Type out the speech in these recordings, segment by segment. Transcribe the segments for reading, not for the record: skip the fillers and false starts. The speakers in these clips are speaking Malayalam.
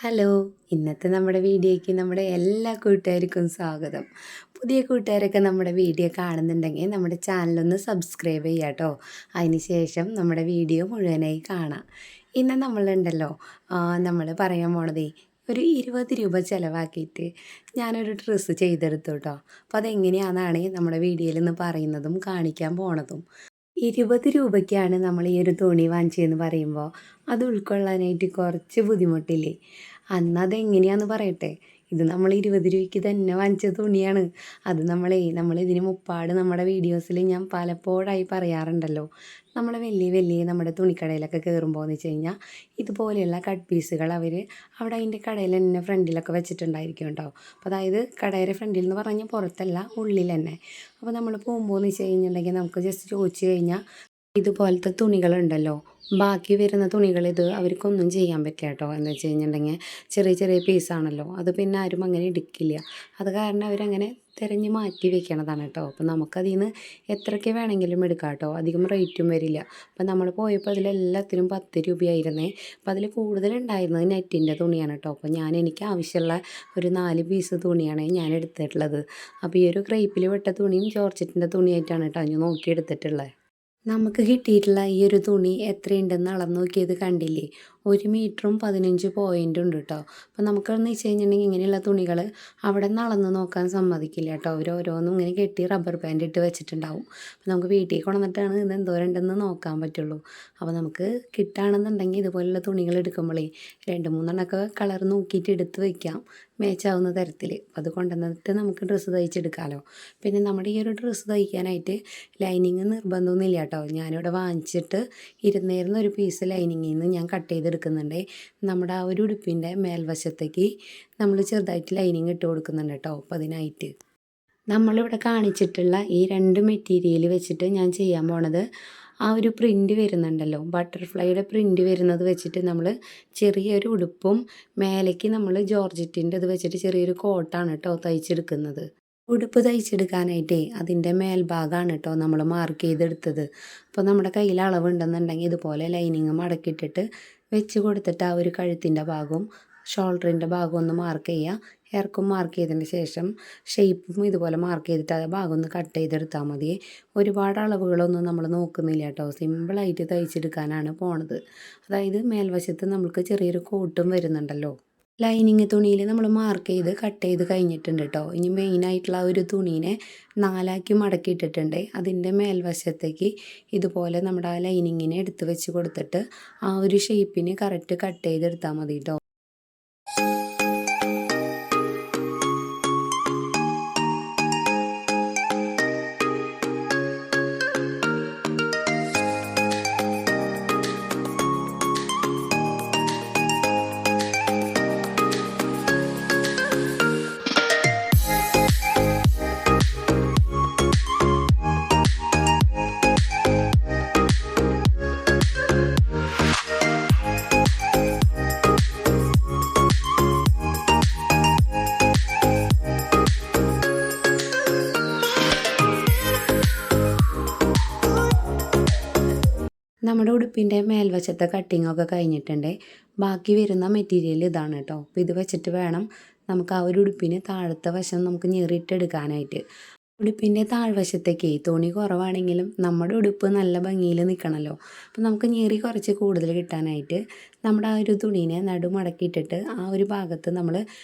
ഹലോ! ഇന്നത്തെ നമ്മുടെ വീഡിയോയ്ക്ക് നമ്മുടെ എല്ലാ കൂട്ടുകാർക്കും സ്വാഗതം. പുതിയ കൂട്ടുകാരൊക്കെ നമ്മുടെ വീഡിയോ കാണുന്നുണ്ടെങ്കിൽ നമ്മുടെ ചാനലൊന്ന് സബ്സ്ക്രൈബ് ചെയ്യുക കേട്ടോ. അതിന് ശേഷം നമ്മുടെ വീഡിയോ മുഴുവനായി കാണാം. ഇന്ന് നമ്മളുണ്ടല്ലോ നമ്മൾ പറയാൻ പോണതേ ഒരു 20 രൂപ ചിലവാക്കിയിട്ട് ഞാനൊരു ഡ്രസ്സ് ചെയ്തെടുത്തു കേട്ടോ. അപ്പോൾ അതെങ്ങനെയാണെന്നാണ് നമ്മുടെ വീഡിയോയിൽ നിന്ന് പറയുന്നതും കാണിക്കാൻ പോണതും. 20 രൂപയ്ക്കാണ് നമ്മൾ ഈ ഒരു തുണി വാങ്ങിച്ചതെന്ന് പറയുമ്പോൾ അത് ഉൾക്കൊള്ളാനായിട്ട് കുറച്ച് ബുദ്ധിമുട്ടില്ലേ. അതെങ്ങനെയാണെന്ന് പറയട്ടെ. ഇത് നമ്മൾ 20 രൂപയ്ക്ക് തന്നെ വാങ്ങിച്ച തുണിയാണ്. അത് നമ്മളിതിന് മുപ്പാട് നമ്മുടെ വീഡിയോസിൽ ഞാൻ പലപ്പോഴായി പറയാറുണ്ടല്ലോ. നമ്മൾ വലിയ വലിയ നമ്മുടെ തുണിക്കടയിലൊക്കെ കയറുമ്പോഴെന്ന് വെച്ച് കഴിഞ്ഞാൽ ഇതുപോലെയുള്ള കട്ട് പീസുകൾ അവിടെ അതിൻ്റെ കടയിൽ തന്നെ ഫ്രണ്ടിലൊക്കെ വെച്ചിട്ടുണ്ടായിരിക്കും കേട്ടോ. അപ്പോൾ അതായത് കടയുടെ ഫ്രണ്ടിൽ എന്ന് പറഞ്ഞാൽ പുറത്തല്ല, ഉള്ളിൽ തന്നെ. അപ്പോൾ നമ്മൾ പോകുമ്പോഴെന്ന് വെച്ച് കഴിഞ്ഞിട്ടുണ്ടെങ്കിൽ നമുക്ക് ജസ്റ്റ് ചോദിച്ചു കഴിഞ്ഞാൽ ഇതുപോലത്തെ തുണികളുണ്ടല്ലോ, ബാക്കി വരുന്ന തുണികൾ ഇത് അവർക്കൊന്നും ചെയ്യാൻ പറ്റില്ല കേട്ടോ. എന്ന് വെച്ച് കഴിഞ്ഞിട്ടുണ്ടെങ്കിൽ ചെറിയ ചെറിയ പീസാണല്ലോ, അത് പിന്നെ ആരും അങ്ങനെ എടുക്കില്ല. അത് കാരണം അവരങ്ങനെ തിരഞ്ഞ് മാറ്റി വെക്കണതാണ് കേട്ടോ. അപ്പോൾ നമുക്കതിൽ നിന്ന് എത്രയ്ക്ക് വേണമെങ്കിലും എടുക്കാം കേട്ടോ, അധികം റേറ്റും വരില്ല. അപ്പോൾ നമ്മൾ പോയപ്പോൾ അതിലെല്ലാത്തിനും 10 രൂപയായിരുന്നേ. അപ്പോൾ അതിൽ കൂടുതലുണ്ടായിരുന്നത് നെറ്റിൻ്റെ തുണിയാണ് കേട്ടോ. അപ്പോൾ എനിക്ക് ആവശ്യമുള്ള ഒരു 4 പീസ് തുണിയാണ് ഞാൻ എടുത്തിട്ടുള്ളത്. അപ്പോൾ ഈ ഒരു ക്രേപ്പിൽ വെട്ട തുണിയും ജോർജറ്റിൻ്റെ തുണിയായിട്ടാണ് കേട്ടോ ഞാൻ നോക്കിയെടുത്തിട്ടുള്ളത്. നമുക്ക് കിട്ടിയിട്ടുള്ള ഈ ഒരു തുണി എത്രയുണ്ടെന്ന് അളന്ന് നോക്കിയത് കണ്ടില്ലേ, 1 മീറ്ററും 15 പോയിൻ്റും ഉണ്ട് കേട്ടോ. അപ്പോൾ നമുക്കെന്ന് വെച്ച് കഴിഞ്ഞിട്ടുണ്ടെങ്കിൽ ഇങ്ങനെയുള്ള തുണികൾ അവിടെ നിന്ന് അളന്ന് നോക്കാൻ സമ്മതിക്കില്ല കേട്ടോ. അവർ ഓരോന്നും ഇങ്ങനെ കെട്ടി റബ്ബർ ബാൻഡ് ഇട്ട് വെച്ചിട്ടുണ്ടാവും. അപ്പോൾ നമുക്ക് വീട്ടിൽ കൊണ്ടുവന്നിട്ടാണ് ഇത് എന്തോരമുണ്ടെന്ന് നോക്കാൻ പറ്റുള്ളൂ. അപ്പോൾ നമുക്ക് കിട്ടുകയാണെന്നുണ്ടെങ്കിൽ ഇതുപോലുള്ള തുണികൾ എടുക്കുമ്പോഴേ 2-3 കളർ നോക്കിയിട്ട് എടുത്ത് വയ്ക്കാം, മാച്ചാവുന്ന തരത്തിൽ. അത് കൊണ്ടുവന്നിട്ട് നമുക്ക് ഡ്രസ്സ് തയ്ച്ചെടുക്കാമല്ലോ. പിന്നെ നമ്മുടെ ഈ ഒരു ഡ്രസ്സ് തയ്ക്കാനായിട്ട് ലൈനിങ് നിർബന്ധമൊന്നുമില്ല കേട്ടോ. ഞാനിവിടെ വാങ്ങിച്ചിട്ട് ഇരുന്നേരുന്ന ഒരു പീസ് ലൈനിങ്ങിൽ നിന്ന് ഞാൻ കട്ട് ചെയ്തെടുക്കുന്നുണ്ട്. നമ്മുടെ ആ ഒരു ഉടുപ്പിൻ്റെ മേൽവശത്തേക്ക് നമ്മൾ ചെറുതായിട്ട് ലൈനിങ് ഇട്ട് കൊടുക്കുന്നുണ്ട് കേട്ടോ. അപ്പോൾ അതിനായിട്ട് നമ്മളിവിടെ കാണിച്ചിട്ടുള്ള ഈ 2 മെറ്റീരിയൽ വെച്ചിട്ട് ഞാൻ ചെയ്യാൻ പോണത് ആ ഒരു പ്രിൻ്റ് വരുന്നുണ്ടല്ലോ, ബട്ടർഫ്ലൈയുടെ പ്രിൻ്റ് വരുന്നത് വെച്ചിട്ട് നമ്മൾ ചെറിയൊരു ഉടുപ്പും മേലേക്ക് നമ്മൾ ജോർജറ്റിൻ്റെ ഇത് വെച്ചിട്ട് ചെറിയൊരു കോട്ടാണ് കേട്ടോ തയ്ച്ചെടുക്കുന്നത്. ഉടുപ്പ് തയ്ച്ചെടുക്കാനായിട്ടേ അതിൻ്റെ മേൽഭാഗമാണ് കേട്ടോ നമ്മൾ മാർക്ക് ചെയ്തെടുത്തത്. അപ്പോൾ നമ്മുടെ കയ്യിൽ അളവുണ്ടെന്നുണ്ടെങ്കിൽ ഇതുപോലെ ലൈനിങ് മടക്കിയിട്ടിട്ട് വെച്ച് കൊടുത്തിട്ട് ആ ഒരു കഴുത്തിൻ്റെ ഭാഗവും ഷോൾഡറിൻ്റെ ഭാഗം ഒന്ന് മാർക്ക് ചെയ്യുക. ഇറക്കം മാർക്ക് ചെയ്തതിന് ശേഷം ഷേപ്പും ഇതുപോലെ മാർക്ക് ചെയ്തിട്ട് ആ ഭാഗം ഒന്ന് കട്ട് ചെയ്തെടുത്താൽ മതി. ഒരുപാട് അളവുകളൊന്നും നമ്മൾ നോക്കുന്നില്ല കേട്ടോ, സിമ്പിളായിട്ട് തയ്ച്ചെടുക്കാനാണ് പോണത്. അതായത് മേൽവശത്ത് നമുക്ക് ചെറിയൊരു കോട്ടും വരുന്നുണ്ടല്ലോ. ലൈനിങ് തുണിയിൽ നമ്മൾ മാർക്ക് ചെയ്ത് കട്ട് ചെയ്ത് കഴിഞ്ഞിട്ടുണ്ട് കേട്ടോ. ഇനി മെയിനായിട്ടുള്ള ആ ഒരു തുണീനെ 4 മടക്കിയിട്ടിട്ടുണ്ട്. അതിൻ്റെ മേൽവശത്തേക്ക് ഇതുപോലെ നമ്മുടെ ആ ലൈനിങ്ങിനെ എടുത്ത് വെച്ച് കൊടുത്തിട്ട് ആ ഒരു ഷേപ്പിന് കറക്റ്റ് കട്ട് ചെയ്തെടുത്താൽ മതി കേട്ടോ. നമ്മുടെ ഉടുപ്പിൻ്റെ മേൽവശത്തെ കട്ടിങ്ങൊക്കെ കഴിഞ്ഞിട്ടുണ്ട്. ബാക്കി വരുന്ന മെറ്റീരിയൽ ഇതാണ് കേട്ടോ. അപ്പോൾ ഇത് വെച്ചിട്ട് വേണം നമുക്ക് ആ ഒരു ഉടുപ്പിന് താഴത്തെ വശം നമുക്ക് ഞെറിയിട്ടെടുക്കാനായിട്ട്. ഉടുപ്പിൻ്റെ താഴ്വശത്തേക്ക് തുണി കുറവാണെങ്കിലും നമ്മുടെ ഉടുപ്പ് നല്ല ഭംഗിയിൽ നിൽക്കണമല്ലോ. അപ്പോൾ നമുക്ക് ഞെറി കുറച്ച് കൂടുതൽ കിട്ടാനായിട്ട് നമ്മുടെ ആ ഒരു തുണീനെ നടുമടക്കിയിട്ടിട്ട് ആ ഒരു ഭാഗത്ത് നമ്മൾ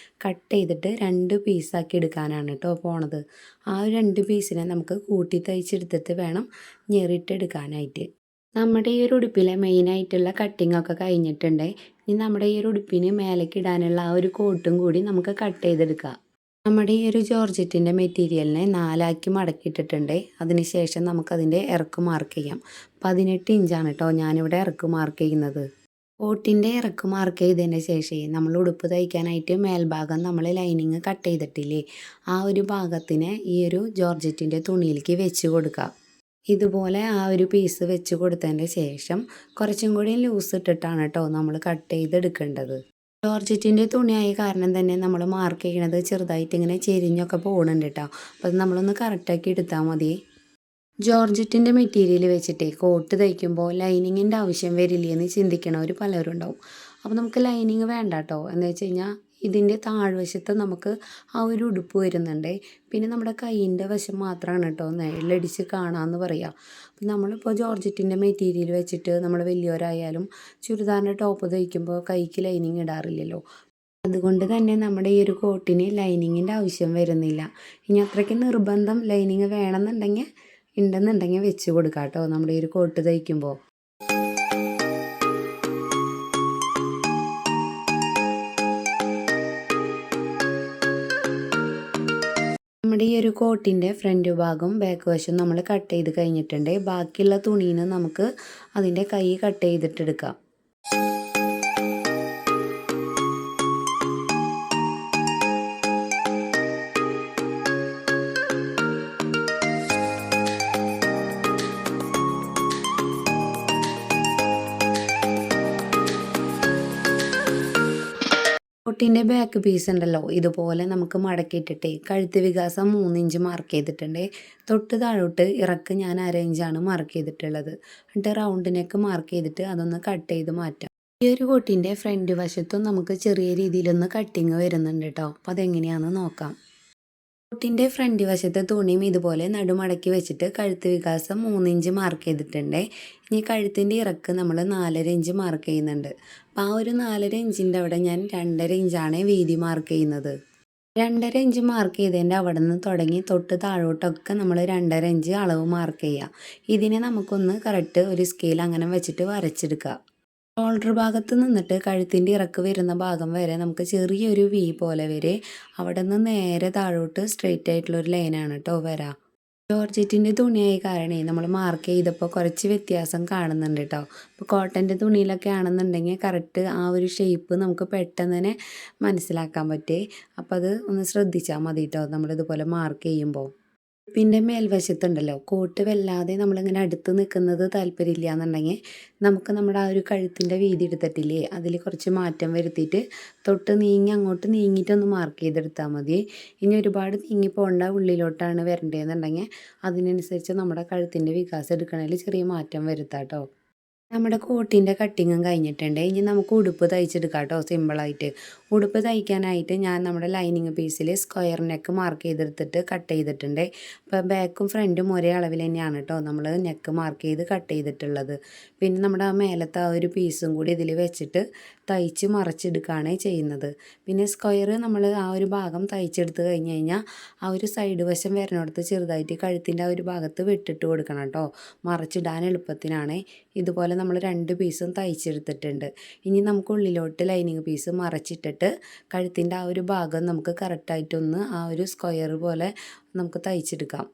കട്ട് ചെയ്തിട്ട് 2 പീസാക്കി എടുക്കാനാണ് കേട്ടോ പോണത്. ആ ഒരു 2 പീസിനെ നമുക്ക് കൂട്ടി തയ്ച്ചെടുത്തിട്ട് വേണം ഞെറിയിട്ടെടുക്കാനായിട്ട്. നമ്മുടെ ഈ ഒരു ഉടുപ്പിലെ മെയിനായിട്ടുള്ള കട്ടിങ്ങൊക്കെ കഴിഞ്ഞിട്ടുണ്ട്. ഇനി നമ്മുടെ ഈ ഒരു ഉടുപ്പിന് മേലേക്ക് ഇടാനുള്ള ആ ഒരു കോട്ടും കൂടി നമുക്ക് കട്ട് ചെയ്തെടുക്കാം. നമ്മുടെ ഈ ഒരു ജോർജറ്റിൻ്റെ മെറ്റീരിയലിനെ 4 മടക്കിയിട്ടിട്ടുണ്ട്. അതിനുശേഷം നമുക്കതിൻ്റെ ഇറക്ക് മാർക്ക് ചെയ്യാം. 18 ഇഞ്ചാണ് കേട്ടോ ഞാനിവിടെ ഇറക്ക് മാർക്ക് ചെയ്യുന്നത്. കോട്ടിൻ്റെ ഇറക്ക് മാർക്ക് ചെയ്തതിന് ശേഷം നമ്മൾ ഉടുപ്പ് തയ്ക്കാനായിട്ട് മേൽഭാഗം നമ്മൾ ലൈനിങ് കട്ട് ചെയ്തിട്ടില്ലേ, ആ ഒരു ഭാഗത്തിന് ഈ ഒരു ജോർജറ്റിൻ്റെ തുണിയിലേക്ക് വെച്ച് കൊടുക്കുക. ഇതുപോലെ ആ ഒരു പീസ് വെച്ച് കൊടുത്തതിൻ്റെ ശേഷം കുറച്ചും കൂടി ലൂസ് ഇട്ടിട്ടാണ് കേട്ടോ നമ്മൾ കട്ട് ചെയ്തെടുക്കേണ്ടത്. ജോർജറ്റിൻ്റെ തുണിയായ കാരണം തന്നെ നമ്മൾ മാർക്ക് ചെയ്യണത് ചെറുതായിട്ട് ഇങ്ങനെ ചെരിഞ്ഞൊക്കെ പോകുന്നുണ്ട് കേട്ടോ. അപ്പോൾ അത് നമ്മളൊന്ന് കറക്റ്റാക്കി എടുത്താൽ മതി. ജോർജറ്റിൻ്റെ മെറ്റീരിയൽ വെച്ചിട്ട് കോട്ട് തയ്ക്കുമ്പോൾ ലൈനിങ്ങിൻ്റെ ആവശ്യം വരില്ലേ എന്ന് ചിന്തിക്കണവർ പലരും ഉണ്ടാവും. അപ്പോൾ നമുക്ക് ലൈനിങ് വേണ്ട കേട്ടോ. എന്ന് വെച്ച് കഴിഞ്ഞാൽ ഇതിൻ്റെ താഴ്വശത്ത് നമുക്ക് ആ ഒരു ഉടുപ്പ് വരുന്നുണ്ട്. പിന്നെ നമ്മുടെ കൈയിൻ്റെ വശം മാത്രമാണ് കേട്ടോ നെഴലടിച്ച് കാണാമെന്ന് പറയാം. അപ്പം നമ്മളിപ്പോൾ ജോർജറ്റിൻ്റെ മെറ്റീരിയൽ വെച്ചിട്ട് നമ്മൾ വലിയവരായാലും ചുരിദാറിൻ്റെ ടോപ്പ് തയ്ക്കുമ്പോൾ കൈക്ക് ലൈനിങ് ഇടാറില്ലല്ലോ. അതുകൊണ്ട് തന്നെ നമ്മുടെ ഈ ഒരു കോട്ടിന് ലൈനിങ്ങിൻ്റെ ആവശ്യം വരുന്നില്ല. ഇനി അത്രയ്ക്ക് നിർബന്ധം ലൈനിങ് ഉണ്ടെന്നുണ്ടെങ്കിൽ വെച്ച് കൊടുക്കാം കേട്ടോ നമ്മുടെ ഈ ഒരു കോട്ട് തയ്ക്കുമ്പോൾ. നമ്മുടെ ഈ ഒരു കോട്ടിൻ്റെ ഫ്രണ്ട് ഭാഗം ബാക്ക് വശം നമ്മൾ കട്ട് ചെയ്ത് കഴിഞ്ഞിട്ടുണ്ട്. ബാക്കിയുള്ള തുണീന്ന് നമുക്ക് അതിൻ്റെ കൈ കട്ട് ചെയ്തിട്ടെടുക്കാം. കോട്ടിൻ്റെ ബാക്ക് പീസ് ഉണ്ടല്ലോ, ഇതുപോലെ നമുക്ക് മടക്കിയിട്ടിട്ടേ കഴുത്ത് വികാസം 3 ഇഞ്ച് മാർക്ക് ചെയ്തിട്ടുണ്ട്. തൊട്ട് താഴോട്ട് ഇറക്ക് ഞാൻ 1/2 ഇഞ്ചാണ് മാർക്ക് ചെയ്തിട്ടുള്ളത്. എന്നിട്ട് റൗണ്ട് നെക്ക് മാർക്ക് ചെയ്തിട്ട് അതൊന്ന് കട്ട് ചെയ്ത് മാറ്റാം. ഈ ഒരു കോട്ടിൻ്റെ ഫ്രണ്ട് വശത്തും നമുക്ക് ചെറിയ രീതിയിലൊന്ന് കട്ടിങ് വരുന്നുണ്ട് കേട്ടോ. അപ്പോൾ അതെങ്ങനെയാണെന്ന് നോക്കാം. കോട്ടിൻ്റെ ഫ്രണ്ട് വശത്തെ തുണിയും ഇതുപോലെ നടുമടക്കി വെച്ചിട്ട് കഴുത്ത് വികാസം 3 ഇഞ്ച് മാർക്ക് ചെയ്തിട്ടുണ്ട്. ഇനി കഴുത്തിൻ്റെ ഇറക്ക് നമ്മൾ 4.5 ഇഞ്ച് മാർക്ക് ചെയ്യുന്നുണ്ട്. അപ്പോൾ ആ ഒരു 4.5 ഇഞ്ചിൻ്റെ അവിടെ ഞാൻ 2.5 ഇഞ്ചാണ് വീതി മാർക്ക് ചെയ്യുന്നത്. 2.5 ഇഞ്ച് മാർക്ക് ചെയ്തതിൻ്റെ അവിടെ നിന്ന് തുടങ്ങി തൊട്ട് താഴോട്ടൊക്കെ നമ്മൾ 2.5 ഇഞ്ച് അളവ് മാർക്ക് ചെയ്യുക. ഇതിനെ നമുക്കൊന്ന് കറക്റ്റ് ഒരു സ്കെയിൽ അങ്ങനെ വെച്ചിട്ട് വരച്ചെടുക്കുക. ഷോൾഡർ ഭാഗത്ത് നിന്നിട്ട് കഴുത്തിൻ്റെ ഇറക്ക് വരുന്ന ഭാഗം വരെ നമുക്ക് ചെറിയൊരു വി പോലെ വരെ അവിടെ നിന്ന് നേരെ താഴോട്ട് സ്ട്രെയിറ്റ് ആയിട്ടുള്ളൊരു ലൈനാണ് കേട്ടോ വരാം. ജോർജറ്റിൻ്റെ തുണിയായ കാരണേ നമ്മൾ മാർക്ക് ചെയ്തപ്പോൾ കുറച്ച് വ്യത്യാസം കാണുന്നുണ്ട് കേട്ടോ. ഇപ്പോൾ കോട്ടൻ്റെ തുണിയിലൊക്കെ ആണെന്നുണ്ടെങ്കിൽ കറക്റ്റ് ആ ഒരു ഷേപ്പ് നമുക്ക് പെട്ടെന്ന് തന്നെ മനസ്സിലാക്കാൻ പറ്റേ. അപ്പോൾ അത് ഒന്ന് ശ്രദ്ധിച്ചാൽ മതി കേട്ടോ നമ്മളിതുപോലെ മാർക്ക് ചെയ്യുമ്പോൾ. പിന്നെ മേൽവശത്തുണ്ടല്ലോ കോട്ട് വല്ലാതെ നമ്മളിങ്ങനെ അടുത്ത് നിൽക്കുന്നത് താല്പര്യമില്ല എന്നുണ്ടെങ്കിൽ നമുക്ക് നമ്മുടെ ആ ഒരു കഴുത്തിൻ്റെ വീതി എടുത്തിട്ടില്ലേ അതിൽ കുറച്ച് മാറ്റം വരുത്തിയിട്ട് തൊട്ട് അങ്ങോട്ട് നീങ്ങിയിട്ടൊന്ന് മാർക്ക് ചെയ്തെടുത്താൽ മതി. ഇനി ഒരുപാട് നീങ്ങി പോകേണ്ട ഉള്ളിലോട്ടാണ് വരേണ്ടതെന്നുണ്ടെങ്കിൽ അതിനനുസരിച്ച് നമ്മുടെ കഴുത്തിൻ്റെ വികാസം എടുക്കണതിൽ ചെറിയ മാറ്റം വരുത്താം കേട്ടോ. നമ്മുടെ കോട്ടിൻ്റെ കട്ടിങ്ങും കഴിഞ്ഞിട്ടുണ്ട്. ഇനി നമുക്ക് ഉടുപ്പ് തയ്ച്ചെടുക്കാം കേട്ടോ സിമ്പിളായിട്ട്. ഉടുപ്പ് തയ്ക്കാനായിട്ട് ഞാൻ നമ്മുടെ ലൈനിങ് പീസിൽ സ്ക്വയർ നെക്ക് മാർക്ക് ചെയ്തെടുത്തിട്ട് കട്ട് ചെയ്തിട്ടുണ്ട്. അപ്പോൾ ബാക്കും ഫ്രണ്ടും ഒരേ അളവിൽ തന്നെയാണ് കേട്ടോ നമ്മൾ നെക്ക് മാർക്ക് ചെയ്ത് കട്ട് ചെയ്തിട്ടുള്ളത്. പിന്നെ നമ്മുടെ ആ മേലത്തെ ആ ഒരു പീസും കൂടി ഇതിൽ വെച്ചിട്ട് തയ്ച്ച് മറച്ചെടുക്കുകയാണ് ചെയ്യുന്നത്. പിന്നെ സ്ക്വയർ നമ്മൾ ആ ഒരു ഭാഗം തയ്ച്ചെടുത്ത് കഴിഞ്ഞ് കഴിഞ്ഞാൽ ആ ഒരു സൈഡ് വശം വരുന്നിടത്ത് ചെറുതായിട്ട് കഴുത്തിൻ്റെ ആ ഒരു ഭാഗത്ത് വെട്ടിട്ട് കൊടുക്കണം കേട്ടോ. മറച്ചിടാൻ എളുപ്പത്തിനാണ്. ഇതുപോലെ നമ്മൾ 2 പീസും തയ്ച്ചെടുത്തിട്ടുണ്ട്. ഇനി നമുക്ക് ഉള്ളിലോട്ട് ലൈനിങ് പീസ് മറച്ചിട്ടിട്ട് കഴുത്തിൻ്റെ ആ ഒരു ഭാഗം നമുക്ക് കറക്റ്റായിട്ടൊന്ന് ആ ഒരു സ്ക്വയർ പോലെ നമുക്ക് തയ്ച്ചെടുക്കാം.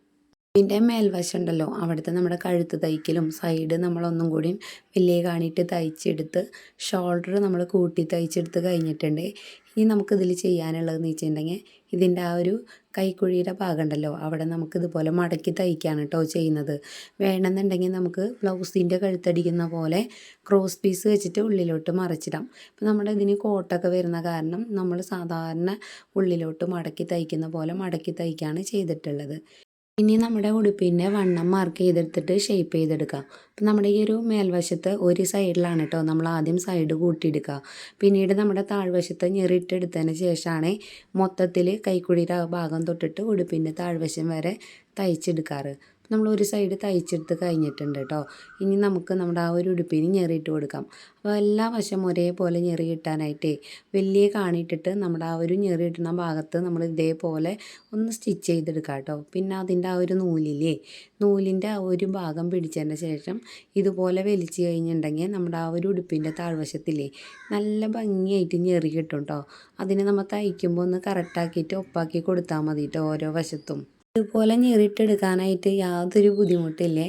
ഇതിൻ്റെ മേൽവശം ഉണ്ടല്ലോ അവിടുത്തെ നമ്മുടെ കഴുത്ത് തയ്ക്കലും സൈഡ് നമ്മളൊന്നും കൂടി വലിയ കാണിയിട്ട് തയ്ച്ചെടുത്ത് ഷോൾഡർ നമ്മൾ കൂട്ടി തയ്ച്ചെടുത്ത് കഴിഞ്ഞിട്ടുണ്ട്. ഇനി നമുക്കിതിൽ ചെയ്യാനുള്ളതെന്ന് വെച്ചിട്ടുണ്ടെങ്കിൽ ഇതിൻ്റെ ആ ഒരു കൈക്കുഴിയുടെ ഭാഗം ഉണ്ടല്ലോ അവിടെ നമുക്കിതുപോലെ മടക്കി തയ്ക്കാണ് കേട്ടോ ചെയ്യുന്നത്. വേണമെന്നുണ്ടെങ്കിൽ നമുക്ക് ബ്ലൗസിൻ്റെ കഴുത്തടിക്കുന്ന പോലെ ക്രോസ് പീസ് വെച്ചിട്ട് ഉള്ളിലോട്ട് മറിച്ചിടാം. ഇപ്പോൾ നമ്മുടെ ഇതിന് കോട്ടൊക്കെ വരുന്ന കാരണം നമ്മൾ സാധാരണ ഉള്ളിലോട്ട് മടക്കി തയ്ക്കുന്ന പോലെ മടക്കി തയ്ക്കുകയാണ് ചെയ്തിട്ടുള്ളത്. ഇനി നമ്മുടെ ഉടുപ്പിൻ്റെ വണ്ണം മാർക്ക് ചെയ്തെടുത്തിട്ട് ഷേപ്പ് ചെയ്തെടുക്കാം. അപ്പം നമ്മുടെ ഈ ഒരു മേൽവശത്ത് ഒരു സൈഡിലാണ് കേട്ടോ നമ്മൾ ആദ്യം സൈഡ് കൂട്ടിയെടുക്കുക. പിന്നീട് നമ്മുടെ താഴ്വശത്ത് ഞെറിയിട്ടെടുത്തതിന് ശേഷമാണ് മൊത്തത്തിൽ കൈക്കുഴിയുടെ ഭാഗം തൊട്ടിട്ട് ഉടുപ്പിൻ്റെ താഴ്വശം വരെ തയ്ച്ചെടുക്കാറ്. നമ്മൾ ഒരു സൈഡ് തയ്ച്ചെടുത്ത് കഴിഞ്ഞിട്ടുണ്ട് കേട്ടോ. ഇനി നമുക്ക് നമ്മുടെ ആ ഒരു ഉടുപ്പിന് ഞെറിയിട്ട് കൊടുക്കാം. അപ്പോൾ എല്ലാ വശം ഒരേപോലെ ഞെറി കിട്ടാനായിട്ടേ വലിയ കാണിട്ടിട്ട് നമ്മുടെ ആ ഒരു ഞെറിയിടുന്ന ഭാഗത്ത് നമ്മൾ ഇതേപോലെ ഒന്ന് സ്റ്റിച്ച് ചെയ്തെടുക്കാം കേട്ടോ. പിന്നെ അതിൻ്റെ ആ ഒരു നൂലിൻ്റെ ആ ഒരു ഭാഗം പിടിച്ചതിന് ശേഷം ഇതുപോലെ വലിച്ച് കഴിഞ്ഞിട്ടുണ്ടെങ്കിൽ നമ്മുടെ ആ ഒരു ഉടുപ്പിൻ്റെ താഴ്വശത്തില്ലേ നല്ല ഭംഗിയായിട്ട് ഞെറി കിട്ടും കേട്ടോ. അതിന് നമ്മൾ തയ്ക്കുമ്പോൾ ഒന്ന് കറക്റ്റാക്കിയിട്ട് ഒപ്പാക്കി കൊടുത്താൽ മതി കേട്ടോ ഓരോ വശത്തും. ഇതുപോലെ ഞെറിയിട്ടെടുക്കാനായിട്ട് യാതൊരു ബുദ്ധിമുട്ടില്ലേ.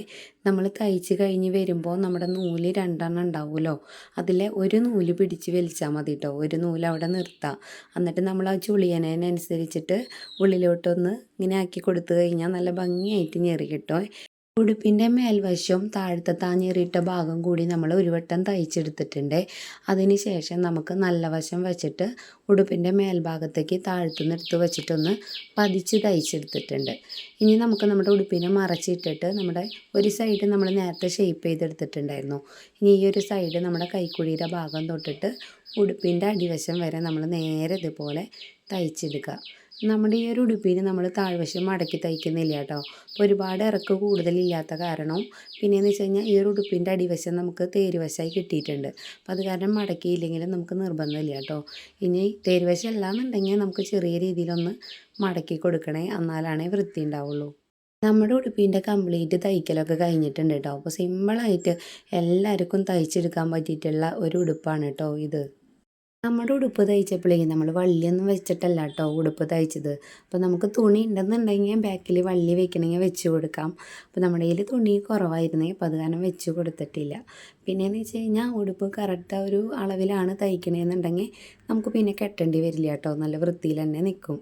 നമ്മൾ തയ്ച്ച് കഴിഞ്ഞ് വരുമ്പോൾ നമ്മുടെ നൂല് 2 ഉണ്ടാവുമല്ലോ, അതിലെ ഒരു നൂല് പിടിച്ച് വലിച്ചാൽ മതി കേട്ടോ. ഒരു നൂല് അവിടെ നിർത്താം. എന്നിട്ട് നമ്മൾ ആ ചുളിയനനുസരിച്ചിട്ട് ഉള്ളിലോട്ടൊന്ന് ഇങ്ങനെ ആക്കി കൊടുത്തു കഴിഞ്ഞാൽ നല്ല ഭംഗിയായിട്ട് ഞെറി കിട്ടും. ഉടുപ്പിൻ്റെ മേൽവശവും താഴത്തെ താഞ്ഞേറിയിട്ട ഭാഗം കൂടി നമ്മൾ ഒരു വട്ടം തയ്ച്ചെടുത്തിട്ടുണ്ട്. അതിന് ശേഷം നമുക്ക് നല്ല വശം വെച്ചിട്ട് ഉടുപ്പിൻ്റെ മേൽഭാഗത്തേക്ക് താഴ്ത്തുനിന്ന് എടുത്ത് വെച്ചിട്ടൊന്ന് പതിച്ച് തയ്ച്ചെടുത്തിട്ടുണ്ട്. ഇനി നമുക്ക് നമ്മുടെ ഉടുപ്പിനെ മറച്ചിട്ടിട്ട് നമ്മുടെ ഒരു സൈഡ് നമ്മൾ നേരത്തെ ഷേപ്പ് ചെയ്തെടുത്തിട്ടുണ്ടായിരുന്നു. ഇനി ഈ ഒരു സൈഡ് നമ്മുടെ കൈക്കുഴിയുടെ ഭാഗം തൊട്ടിട്ട് ഉടുപ്പിൻ്റെ അടിവശം വരെ നമ്മൾ നേരെ ഇതുപോലെ തയ്ച്ചെടുക്കുക. നമ്മുടെ ഈ ഒരു ഉടുപ്പിന് നമ്മൾ താഴ്വശം മടക്കി തയ്ക്കുന്നില്ല കേട്ടോ. അപ്പോൾ ഒരുപാട് ഇറക്ക് കൂടുതലില്ലാത്ത കാരണം പിന്നെയെന്ന് വെച്ച് കഴിഞ്ഞാൽ ഈ ഒരു ഉടുപ്പിൻ്റെ അടിവശം നമുക്ക് തേരുവശമായി കിട്ടിയിട്ടുണ്ട്. അപ്പോൾ അത് കാരണം മടക്കിയില്ലെങ്കിലും നമുക്ക് നിർബന്ധമില്ല കേട്ടോ. ഇനി തേരുവശം അല്ലാന്നുണ്ടെങ്കിൽ നമുക്ക് ചെറിയ രീതിയിലൊന്ന് മടക്കി കൊടുക്കണേ, എന്നാലാണേ വൃത്തി ഉണ്ടാവുള്ളൂ. നമ്മുടെ ഉടുപ്പിൻ്റെ കംപ്ലീറ്റ് തയ്ക്കലൊക്കെ കഴിഞ്ഞിട്ടുണ്ട് കേട്ടോ. അപ്പോൾ സിമ്പിളായിട്ട് എല്ലാവർക്കും തയ്ച്ചെടുക്കാൻ പറ്റിയിട്ടുള്ള ഒരു ഉടുപ്പാണ് കേട്ടോ ഇത്. നമ്മുടെ ഉടുപ്പ് തയ്ച്ചപ്പോഴേ നമ്മൾ വള്ളിയൊന്നും വെച്ചിട്ടല്ല കേട്ടോ ഉടുപ്പ് തയ്ച്ചത്. അപ്പോൾ നമുക്ക് തുണി ഉണ്ടെന്നുണ്ടെങ്കിൽ ബാക്കിൽ വള്ളി വെക്കണമെങ്കിൽ വെച്ച് കൊടുക്കാം. അപ്പോൾ നമ്മുടെ കയ്യിൽ തുണി കുറവായിരുന്നേ, അപ്പോൾ അത് കാരണം വെച്ച് കൊടുത്തിട്ടില്ല. പിന്നെയെന്ന് വെച്ച് കഴിഞ്ഞാൽ ഉടുപ്പ് കറക്റ്റ് ഒരു അളവിലാണ് തയ്ക്കണേന്നുണ്ടെങ്കിൽ നമുക്ക് പിന്നെ കെട്ടേണ്ടി വരില്ല കേട്ടോ, നല്ല വൃത്തിയിൽ തന്നെ നിൽക്കും.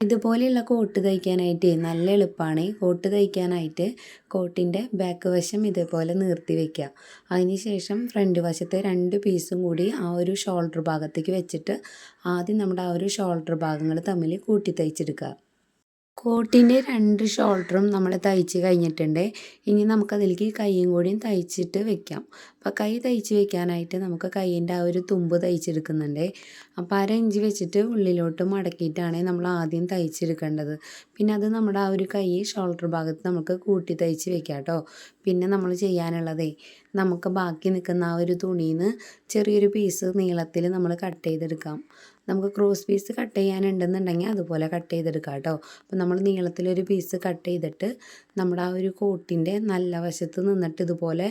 ഇതുപോലെയുള്ള കോട്ട് തയ്ക്കാനായിട്ട് നല്ല എളുപ്പമാണ്. കോട്ട് തയ്ക്കാനായിട്ട് കോട്ടിൻ്റെ ബാക്ക് വശം ഇതേപോലെ നിർത്തി വയ്ക്കുക. അതിന് ശേഷം ഫ്രണ്ട് വശത്തെ 2 പീസും കൂടി ആ ഒരു ഷോൾഡർ ഭാഗത്തേക്ക് വെച്ചിട്ട് ആദ്യം നമ്മുടെ ആ ഒരു ഷോൾഡർ ഭാഗങ്ങൾ തമ്മിൽ കൂട്ടി തയ്ച്ചെടുക്കുക. കോട്ടിൻ്റെ 2 ഷോൾഡറും നമ്മൾ തയ്ച്ച് കഴിഞ്ഞിട്ടുണ്ട്. ഇനി നമുക്കതിലേക്ക് കൈയും കൂടിയും തയ്ച്ചിട്ട് വെക്കാം. അപ്പോൾ കൈ തയ്ച്ച് വെക്കാനായിട്ട് നമുക്ക് കൈയിൻ്റെ ആ ഒരു തുമ്പ് തയ്ച്ചെടുക്കുന്നുണ്ട്. അപ്പോൾ 1/2 ഇഞ്ച് വെച്ചിട്ട് ഉള്ളിലോട്ട് മടക്കിയിട്ടാണ് നമ്മൾ ആദ്യം തയ്ച്ചെടുക്കേണ്ടത്. പിന്നെ അത് നമ്മുടെ ആ ഒരു കൈ ഷോൾഡർ ഭാഗത്ത് നമുക്ക് കൂട്ടി തയ്ച്ച് വെക്കാം കേട്ടോ. പിന്നെ നമ്മൾ ചെയ്യാനുള്ളതേ, നമുക്ക് ബാക്കി നിൽക്കുന്ന ആ ഒരു തുണിയിൽ നിന്ന് ചെറിയൊരു പീസ് നീളത്തിൽ നമ്മൾ കട്ട് ചെയ്തെടുക്കാം. നമുക്ക് ക്രോസ് പീസ് കട്ട് ചെയ്യാനുണ്ടെന്നുണ്ടെങ്കിൽ അതുപോലെ കട്ട് ചെയ്തെടുക്കാം കേട്ടോ. അപ്പോൾ നമ്മൾ നീളത്തിലൊരു പീസ് കട്ട് ചെയ്തിട്ട് നമ്മുടെ ആ ഒരു കോട്ടിൻ്റെ നല്ല വശത്ത് നിന്നിട്ട് ഇതുപോലെ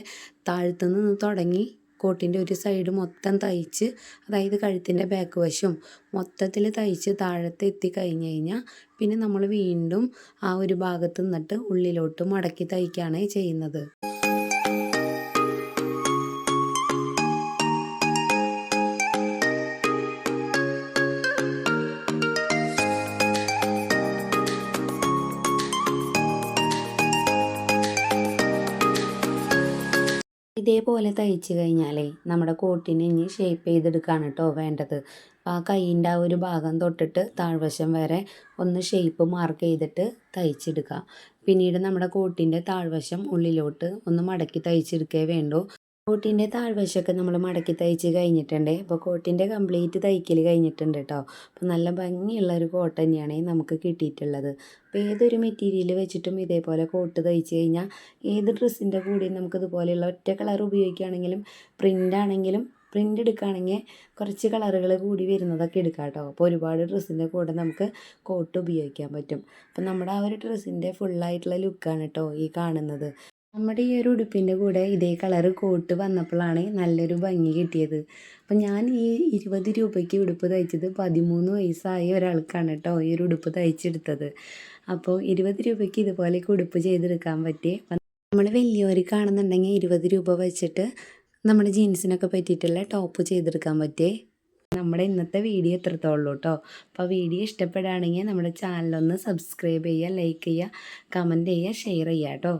താഴത്തു നിന്ന് തുടങ്ങി കോട്ടിൻ്റെ ഒരു സൈഡ് മൊത്തം തയ്ച്ച്, അതായത് കഴുത്തിൻ്റെ ബാക്ക് വശം മൊത്തത്തിൽ തയ്ച്ച് താഴത്ത് എത്തി കഴിഞ്ഞ് കഴിഞ്ഞാൽ പിന്നെ നമ്മൾ വീണ്ടും ആ ഒരു ഭാഗത്ത് നിന്നിട്ട് ഉള്ളിലോട്ട് മടക്കി തയ്ക്കുകയാണ് ചെയ്യുന്നത്. ഇതേപോലെ തയ്ച്ച് കഴിഞ്ഞാലേ നമ്മുടെ കോട്ടിന് ഇനി ഷേപ്പ് ചെയ്തെടുക്കുകയാണ് കേട്ടോ വേണ്ടത്. അപ്പോൾ ആ കൈയിൻ്റെ ആ ഒരു ഭാഗം തൊട്ടിട്ട് താഴ്വശം വരെ ഒന്ന് ഷേപ്പ് മാർക്ക് ചെയ്തിട്ട് തയ്ച്ചെടുക്കുക. പിന്നീട് നമ്മുടെ കോട്ടിൻ്റെ താഴ്വശം ഉള്ളിലോട്ട് ഒന്ന് മടക്കി തയ്ച്ചെടുക്കേ വേണ്ടൂ. കോട്ടിൻ്റെ താഴ്വശമൊക്കെ നമ്മൾ മടക്കി തയ്ച്ച് കഴിഞ്ഞിട്ടുണ്ട്. അപ്പോൾ കോട്ടിൻ്റെ കംപ്ലീറ്റ് തയ്ക്കൽ കഴിഞ്ഞിട്ടുണ്ട് കേട്ടോ. അപ്പോൾ നല്ല ഭംഗിയുള്ള ഒരു കോട്ട് തന്നെയാണ് നമുക്ക് കിട്ടിയിട്ടുള്ളത്. അപ്പോൾ ഏതൊരു മെറ്റീരിയൽ വെച്ചിട്ടും ഇതേപോലെ കോട്ട് തയ്ച്ച് കഴിഞ്ഞാൽ ഏത് ഡ്രസ്സിൻ്റെ കൂടെയും നമുക്കിതുപോലെയുള്ള ഒറ്റ കളർ ഉപയോഗിക്കുകയാണെങ്കിലും പ്രിൻ്റാണെങ്കിലും പ്രിൻ്റ് എടുക്കുകയാണെങ്കിൽ കുറച്ച് കളറുകൾ കൂടി വരുന്നതൊക്കെ എടുക്കാം കേട്ടോ. അപ്പോൾ ഒരുപാട് ഡ്രസ്സിൻ്റെ കൂടെ നമുക്ക് കോട്ട് ഉപയോഗിക്കാൻ പറ്റും. അപ്പോൾ നമ്മുടെ ആ ഒരു ഡ്രസ്സിൻ്റെ ഫുള്ളായിട്ടുള്ള ലുക്കാണ് കേട്ടോ ഈ കാണുന്നത്. നമ്മുടെ ഈ ഒരു ഉടുപ്പിൻ്റെ കൂടെ ഇതേ കളറ് കോട്ട് വന്നപ്പോഴാണ് നല്ലൊരു ഭംഗി കിട്ടിയത്. അപ്പം ഞാൻ ഈ 20 രൂപയ്ക്ക് ഉടുപ്പ് തയ്ച്ചത് 13 വയസ്സായ ഒരാൾക്കാണ് കേട്ടോ ഈ ഒരു ഉടുപ്പ് തയ്ച്ചെടുത്തത്. അപ്പോൾ 20 രൂപയ്ക്ക് ഇതുപോലെയൊക്കെ ഉടുപ്പ് ചെയ്തെടുക്കാൻ പറ്റി. നമ്മൾ വലിയവർക്കാണെന്നുണ്ടെങ്കിൽ 20 രൂപ വെച്ചിട്ട് നമ്മുടെ ജീൻസിനൊക്കെ പറ്റിയിട്ടുള്ള ടോപ്പ് ചെയ്തെടുക്കാൻ പറ്റിയേ. നമ്മുടെ ഇന്നത്തെ വീഡിയോ എത്രത്തോളം കേട്ടോ. അപ്പോൾ വീഡിയോ ഇഷ്ടപ്പെടുകയാണെങ്കിൽ നമ്മുടെ ചാനലൊന്ന് സബ്സ്ക്രൈബ് ചെയ്യുക, ലൈക്ക് ചെയ്യുക, കമൻറ്റ് ചെയ്യുക, ഷെയർ ചെയ്യുക കേട്ടോ.